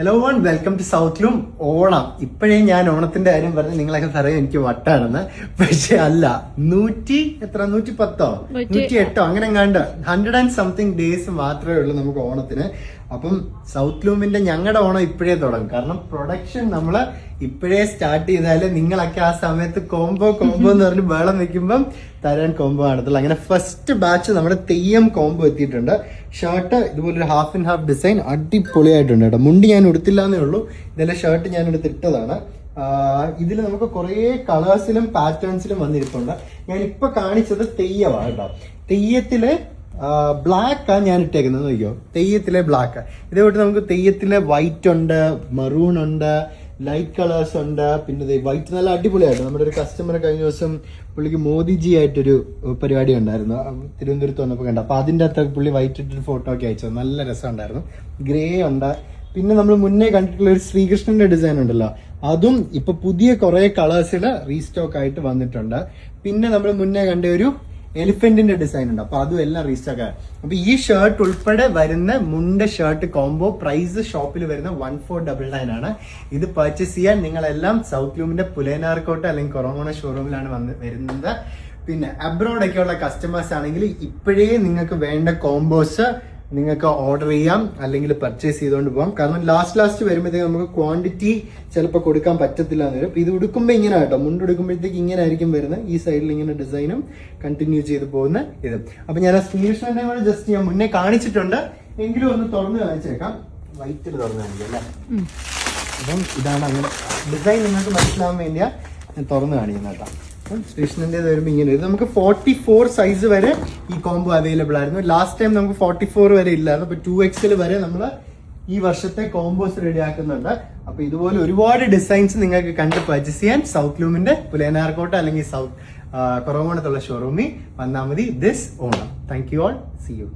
Hello one welcome to South Loom. Onam ഇപ്പോഴേ ഞാൻ ഓണത്തിന്റെ കാര്യം പറഞ്ഞ് നിങ്ങളൊക്കെ പറയും എനിക്ക് വട്ടാണെന്ന്. പക്ഷെ അല്ല, 110 അങ്ങനെ കണ്ട് 100 ഡേയ്സ് മാത്രമേ ഉള്ളൂ നമുക്ക് ഓണത്തിന്. അപ്പം സൗത്ത് ലൂമിന്റെ ഞങ്ങളുടെ ഓണം ഇപ്പോഴേ തുടങ്ങും. കാരണം പ്രൊഡക്ഷൻ നമ്മള് ഇപ്പോഴേ സ്റ്റാർട്ട് ചെയ്താല് നിങ്ങളൊക്കെ ആ സമയത്ത് കോംബോ എന്ന് പറഞ്ഞ് വേളം വെക്കുമ്പം തരാൻ കോംബോ കാണത്തുള്ളൂ. അങ്ങനെ ഫസ്റ്റ് ബാച്ച് നമ്മുടെ തെയ്യം കോംബോ എത്തിയിട്ടുണ്ട്. ഷർട്ട് ഇതുപോലൊരു ഹാഫ് ആൻഡ് ഹാഫ് ഡിസൈൻ അടിപൊളിയായിട്ടുണ്ട് കേട്ടോ. മുണ്ടി ഞാൻ എടുത്തില്ല എന്നേ ഉള്ളൂ, ഇതെല്ലാം ഷർട്ട് ഞാൻ എടുത്തിട്ടതാണ്. ഇതിൽ നമുക്ക് കുറേ കളേഴ്സിലും പാറ്റേൺസിലും വന്നിരിപ്പുണ്ട്. ഞാൻ ഇപ്പൊ കാണിച്ചത് തെയ്യമാണ് കേട്ടോ. തെയ്യത്തിലെ ബ്ലാക്കാ ഞാൻ ഇട്ടേക്കുന്നത്, നോക്കിയോ, തെയ്യത്തിലെ ബ്ലാക്ക്. ഇതേപോലെ നമുക്ക് തെയ്യത്തിലെ വൈറ്റ് ഉണ്ട്, മറൂൺ ഉണ്ട്, ലൈറ്റ് കളേഴ്സ് ഉണ്ട്. പിന്നെ വൈറ്റ് നല്ല അടിപൊളിയായിട്ട് നമ്മുടെ ഒരു കസ്റ്റമർ കഴിഞ്ഞ ദിവസം പുള്ളിക്ക് മോദിജി ആയിട്ടൊരു പരിപാടി ഉണ്ടായിരുന്നു തിരുവനന്തപുരത്ത് വന്നപ്പോൾ കണ്ട. അപ്പൊ അതിൻ്റെ അകത്ത് പുള്ളി വൈറ്റ് ഇട്ടൊരു ഫോട്ടോ ഒക്കെ അയച്ചത് നല്ല രസമുണ്ടായിരുന്നു. ഗ്രേ ഉണ്ട്. പിന്നെ നമ്മൾ മുന്നേ കണ്ടിട്ടുള്ള ഒരു ശ്രീകൃഷ്ണന്റെ ഡിസൈൻ ഉണ്ടല്ലോ, അതും ഇപ്പൊ പുതിയ കുറെ കളേഴ്സിൽ റീസ്റ്റോക്ക് ആയിട്ട് വന്നിട്ടുണ്ട്. പിന്നെ നമ്മൾ മുന്നേ കണ്ട ഒരു എലിഫന്റിന്റെ ഡിസൈൻ ഉണ്ട്, അപ്പൊ അതും എല്ലാം റീസ്റ്റോക്ക് ആണ്. അപ്പൊ ഈ ഷർട്ട് ഉൾപ്പെടെ വരുന്ന മുണ്ട ഷർട്ട് കോംബോ പ്രൈസ് ഷോപ്പിൽ വരുന്ന 1499 ആണ്. ഇത് പർച്ചേസ് ചെയ്യാൻ നിങ്ങളെല്ലാം സൗത്ത് ലൂമിന്റെ പുലേനാർക്കോട്ട് അല്ലെങ്കിൽ കൊറോണ ഷോറൂമിലാണ് വരുന്നത്. പിന്നെ അബ്രോഡ് ഒക്കെയുള്ള കസ്റ്റമേഴ്സ് ആണെങ്കിൽ ഇപ്പോഴേ നിങ്ങൾക്ക് വേണ്ട കോംബോസ് നിങ്ങൾക്ക് ഓർഡർ ചെയ്യാം, അല്ലെങ്കിൽ പർച്ചേസ് ചെയ്തുകൊണ്ട് പോകാം. കാരണം ലാസ്റ്റ് വരുമ്പോഴത്തേക്ക് നമുക്ക് ക്വാണ്ടിറ്റി ചിലപ്പോൾ കൊടുക്കാൻ പറ്റത്തില്ല എന്ന് വരും. ഇത് ഉടുക്കുമ്പോൾ ഇങ്ങനെ കേട്ടോ, മുണ്ട് എടുക്കുമ്പോഴത്തേക്ക് ഇങ്ങനെ ആയിരിക്കും വരുന്നത്. ഈ സൈഡിൽ ഇങ്ങനെ ഡിസൈനും കണ്ടിന്യൂ ചെയ്ത് പോകുന്ന ഇത്. അപ്പൊ ഞാൻ ആ ശ്രീകൃഷ്ണനെ കൂടെ ജസ്റ്റ് ഞാൻ മുന്നേ കാണിച്ചിട്ടുണ്ട്, എങ്കിലും ഒന്ന് തുറന്ന് കാണിച്ചേക്കാം. വൈറ്റിൽ തുറന്ന് കാണിക്കാം അല്ലേ. അപ്പം ഇതാണ് അങ്ങനെ ഡിസൈൻ നിങ്ങൾക്ക് മനസ്സിലാവാൻ വേണ്ടിയാ ഞാൻ തുറന്ന് കാണിക്കുന്നത് കേട്ടോ. സ്റ്റേഷനിൻ്റെ വരുമ്പോൾ ഇങ്ങനെ ഇത് നമുക്ക് 44 സൈസ് വരെ ഈ കോംബോ അവൈലബിൾ ആയിരുന്നു. ലാസ്റ്റ് ടൈം നമുക്ക് 44 വരെ ഇല്ലായിരുന്നു. അപ്പൊ 2XL വരെ നമ്മൾ ഈ വർഷത്തെ കോംബോസ് റെഡി ആക്കുന്നുണ്ട്. അപ്പൊ ഇതുപോലെ ഒരുപാട് ഡിസൈൻസ് നിങ്ങൾക്ക് കണ്ട് പർച്ചേസ് ചെയ്യാൻ സൗത്ത് ലൂമിന്റെ പുലേനാർക്കോട്ട അല്ലെങ്കിൽ കൊറോമണത്തുള്ള ഷോറൂമിൽ വന്നാൽ മതി this Onam. Thank you all, see U.